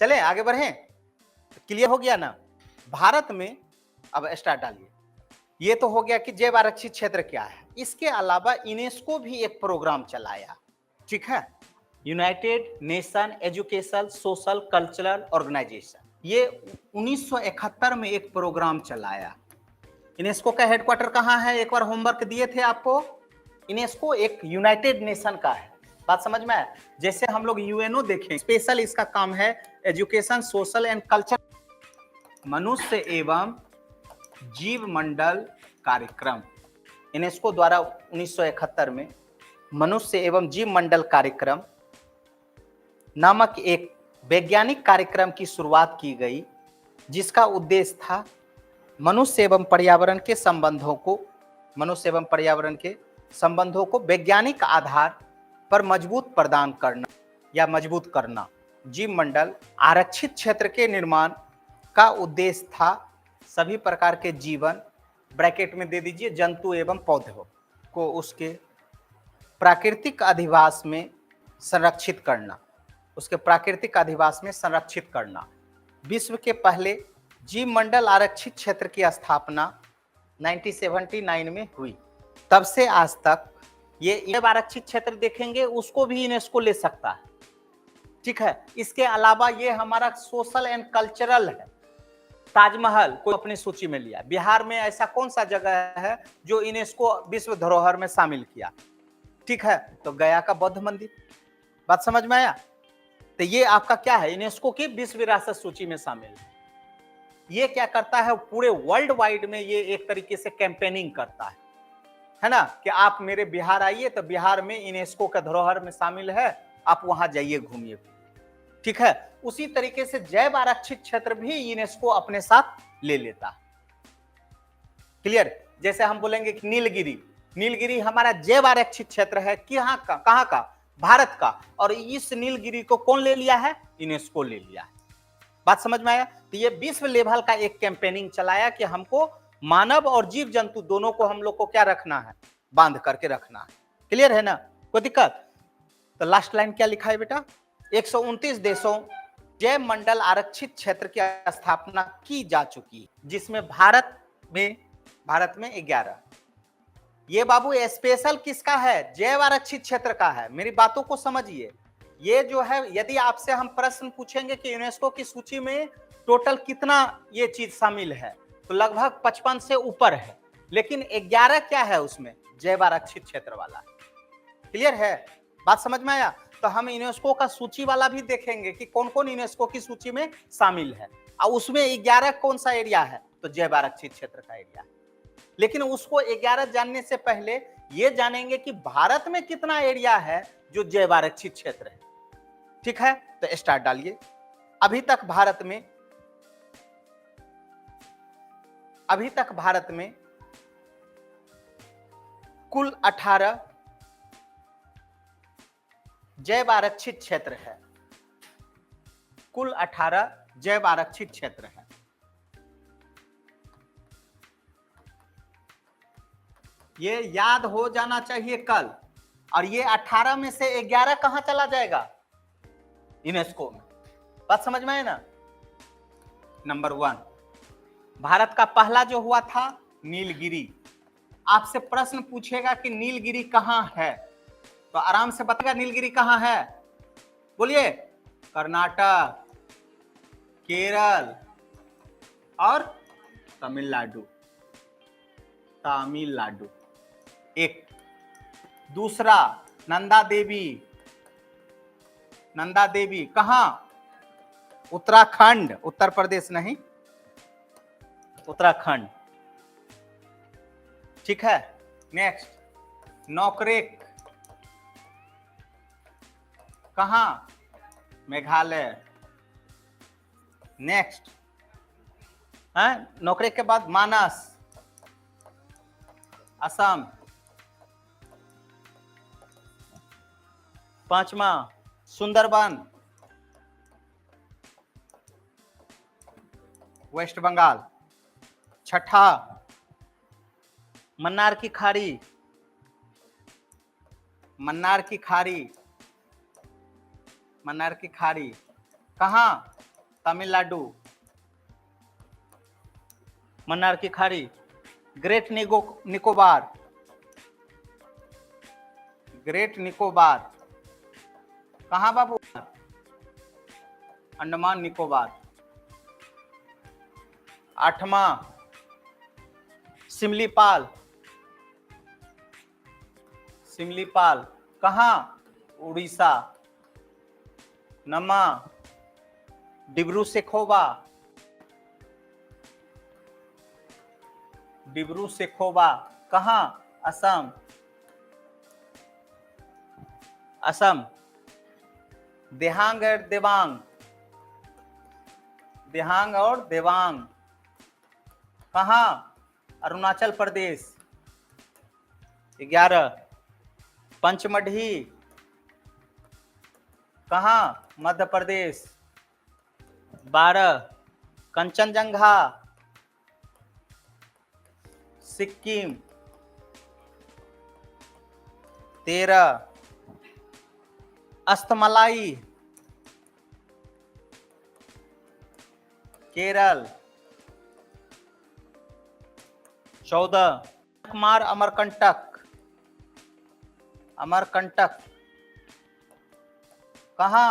चलें आगे बढ़ें। क्लियर हो गया ना? भारत में अब स्टार्ट डालिए। ये तो हो गया कि जैव आरक्षित क्षेत्र क्या है। इसके अलावा यूनेस्को भी एक प्रोग्राम चलाया, ठीक है, United Nation Education Social Cultural Organization. ये 1971 में एक प्रोग्राम चलाया। यूनेस्को का हेडक्वार्टर कहाँ है? एक बार होमवर्क दिए थे आपको। यूनेस्को एक यूनाइटेड नेशन का है। बात समझ में आया? जैसे हम लोग यूएनओ देखें, स्पेशल इसका काम है एजुकेशन सोशल एंड कल्चर, मनुष्य एवं जीव मंडल कार्यक्रम। यूनेस्को द्वारा 1971 में मनुष्य एवं जीव मंडल कार्यक्रम नामक एक वैज्ञानिक कार्यक्रम की शुरुआत की गई, जिसका उद्देश्य था मनुष्य एवं पर्यावरण के संबंधों को वैज्ञानिक आधार पर मजबूत प्रदान करना या मजबूत करना। जीव मंडल आरक्षित क्षेत्र के निर्माण का उद्देश्य था सभी प्रकार के जीवन, ब्रैकेट में दे दीजिए जंतु एवं पौधों को उसके प्राकृतिक अधिवास में संरक्षित करना। विश्व के पहले जीव मंडल आरक्षित क्षेत्र की स्थापना 1979 में हुई। तब से आज तक ये आरक्षित क्षेत्र देखेंगे उसको भी यूनेस्को ले सकता है, ठीक है। इसके अलावा ये हमारा सोशल एंड कल्चरल है। ताजमहल को अपनी सूची में लिया। बिहार में ऐसा कौन सा जगह है जो यूनेस्को विश्व धरोहर में शामिल किया? ठीक है, तो गया का बौद्ध मंदिर। बात समझ में आया? तो ये आपका क्या है? यूनेस्को की विश्व विरासत सूची में शामिल है। ये क्या करता है? पूरे वर्ल्ड वाइड में ये एक तरीके से कैंपेनिंग करता है ना, कि आप मेरे बिहार आइए तो बिहार में यूनेस्को का धरोहर में शामिल है, आप वहां जाइए घूमिए, ठीक है। उसी तरीके से जैव आरक्षित क्षेत्र भी यूनेस्को अपने साथ ले लेता है। क्लियर? जैसे हम बोलेंगे कि नीलगिरी हमारा जैव आरक्षित क्षेत्र है। कहां का? भारत का। और इस नीलगिरी को कौन ले लिया है? यूनेस्को ले लिया है। बात समझ में आया? तो ये विश्व लेवल का एक कैंपेनिंग चलाया कि हमको मानव और जीव जंतु दोनों को हम लोग को क्या रखना है? बांध करके रखना है। क्लियर है ना? कोई दिक्कत? तो लास्ट लाइन क्या लिखा है बेटा? 129 देशों जैव मंडल आरक्षित क्षेत्र की स्थापना की जा चुकी है, जिसमें भारत में 11। ये बाबू स्पेशल किसका है? जैव आरक्षित क्षेत्र का है। मेरी बातों को समझिए। ये जो है, यदि आपसे हम प्रश्न पूछेंगे कि यूनेस्को की सूची में टोटल कितना ये चीज शामिल है, तो लगभग 55 से ऊपर है, लेकिन 11 क्या है उसमें? जैव आरक्षित क्षेत्र वाला। क्लियर है? बात समझ में आया? तो हम यूनेस्को का सूची वाला भी देखेंगे कि कौन कौन यूनेस्को की सूची में शामिल है, और उसमें 11 कौन सा एरिया है? तो जैव आरक्षित क्षेत्र का एरिया। लेकिन उसको 11 जानने से पहले ये जानेंगे कि भारत में कितना एरिया है जो जैव आरक्षित क्षेत्र है, ठीक है। तो स्टार्ट डालिए। अभी तक भारत में कुल 18 जैव आरक्षित क्षेत्र है। कुल 18 जैव आरक्षित क्षेत्र है। ये याद हो जाना चाहिए कल। और ये 18 में से 11 कहां चला जाएगा? यूनेस्को में। बात समझ में आए ना? नंबर 1, भारत का पहला जो हुआ था नीलगिरी। आपसे प्रश्न पूछेगा कि नीलगिरी कहां है, तो आराम से बताएगा नीलगिरी कहां है। बोलिए। कर्नाटक, केरल और तमिलनाडु। एक। दूसरा नंदा देवी कहां? उत्तराखंड, उत्तर प्रदेश नहीं, उत्तराखंड, ठीक है। नेक्स्ट नोकरेक कहां? मेघालय। नेक्स्ट नोकरेक के बाद मानस, असम। 5वां सुंदरबन, वेस्ट बंगाल। 6ठा मन्नार की खाड़ी कहां? तमिलनाडु, मन्नार की खाड़ी, ग्रेट निकोबार, ग्रेट निकोबार कहाँ बाबू, अंडमान निकोबार। 8वां सिमलीपाल, सिमलीपाल कहाँ, उड़ीसा। 9वां डिब्रू सेखोवा, डिब्रू सेखोवा कहाँ, असम, असम। देहांग और देवांग, देहांग और देवांग कहाँ, अरुणाचल प्रदेश। 11 पंचमढ़ी कहाँ, मध्य प्रदेश। 12 कंचनजंगा, सिक्किम। 13 अस्तमलाई, केरल। 14 कुमार अमरकंटक, अमरकंटक कहाँ,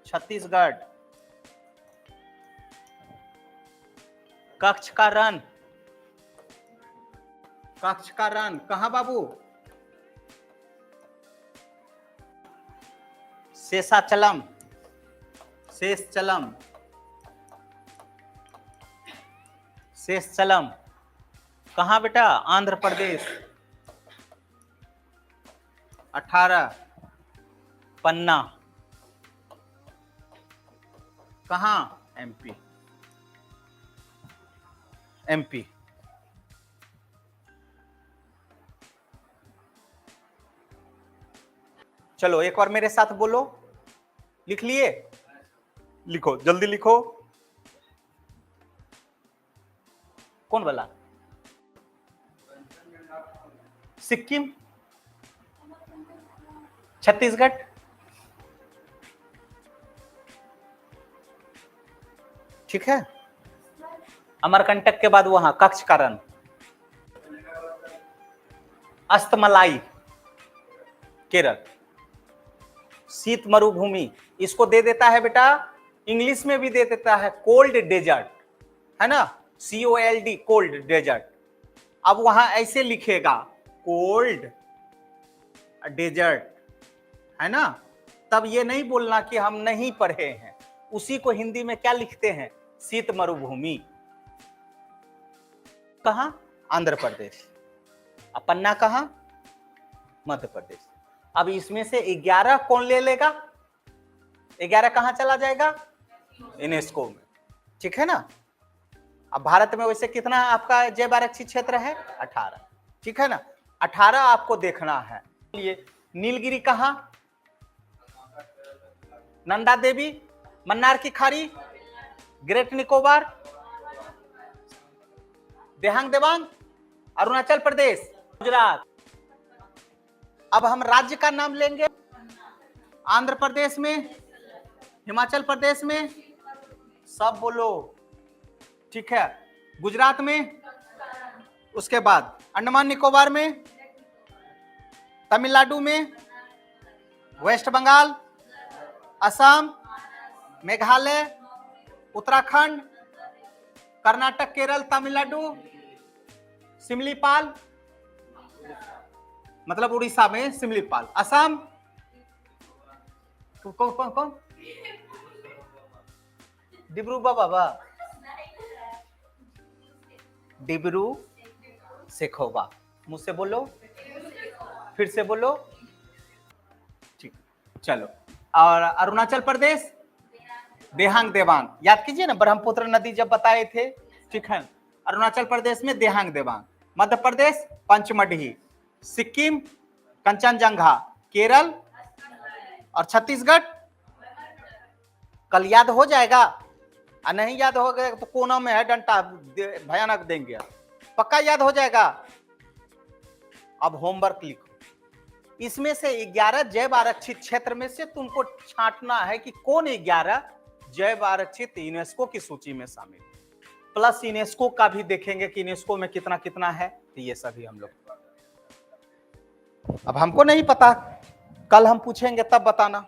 छत्तीसगढ़। कच्छ का रण, कच्छ का रण कहाँ बाबू, शेषाचलम, शेषचलम, शेषचलम कहाँ बेटा, आंध्र प्रदेश। 18 पन्ना कहाँ, एमपी, एमपी। चलो एक बार मेरे साथ बोलो, लिख लिए, लिखो जल्दी लिखो। कौन बोला, सिक्किम, छत्तीसगढ़, ठीक है। अमरकंटक के बाद वहां कच्छ का रण, अस्तमलाई केरल, शीत मरुभूमि इसको दे देता है बेटा, इंग्लिश में भी दे देता है कोल्ड डेजर्ट, है ना, COLD, कोल्ड डेजर्ट। अब वहां ऐसे लिखेगा कोल्ड डेजर्ट, है ना। तब ये नहीं बोलना कि हम नहीं पढ़े हैं, उसी को हिंदी में क्या लिखते हैं, शीत मरुभूमि। कहां, आंध्र प्रदेश। पन्ना कहां, मध्य प्रदेश। अब इसमें से 11 कौन ले लेगा, 11 कहां चला जाएगा, यूनेस्को में, ठीक है ना। अब भारत में वैसे कितना आपका जैव आरक्षित क्षेत्र है, 18, ठीक है ना। 18 आपको देखना है। ये नीलगिरी कहां, नंदा देवी, मन्नार की खाड़ी, ग्रेट निकोबार, देहांग देवांग, अरुणाचल प्रदेश, गुजरात। अब हम राज्य का नाम लेंगे, आंध्र प्रदेश में, हिमाचल प्रदेश में, सब बोलो, ठीक है। गुजरात में, उसके बाद अंडमान निकोबार में, तमिलनाडु में, वेस्ट बंगाल, असम, मेघालय, उत्तराखंड, कर्नाटक, केरल, तमिलनाडु, सिमलीपाल मतलब उड़ीसा में सिमलीपाल, असम, कौन कौन कौन, डिब्रू बाबा, डिब्रू सेखोवा, मुझसे बोलो, फिर से बोलो, ठीक, चलो। और अरुणाचल प्रदेश, देहांग देवांग, याद कीजिए ना, ब्रह्मपुत्र नदी जब बताए थे, ठीक है। अरुणाचल प्रदेश में देहांग देवांग, मध्य प्रदेश पंचमढ़ी, सिक्किम कंचनजंगा, केरल और छत्तीसगढ़। कल याद हो जाएगा, नहीं याद हो गया तो कोना में है डंडा, भयानक देंगे, पक्का याद हो जाएगा। अब होमवर्क लिखो, इसमें से 11 जैव आरक्षित क्षेत्र में से तुमको छांटना है कि कौन 11 जैव आरक्षित यूनेस्को की सूची में शामिल, प्लस यूनेस्को का भी देखेंगे कि यूनेस्को में कितना कितना है, तो ये सभी हम लोग, अब हमको नहीं पता, कल हम पूछेंगे तब बताना।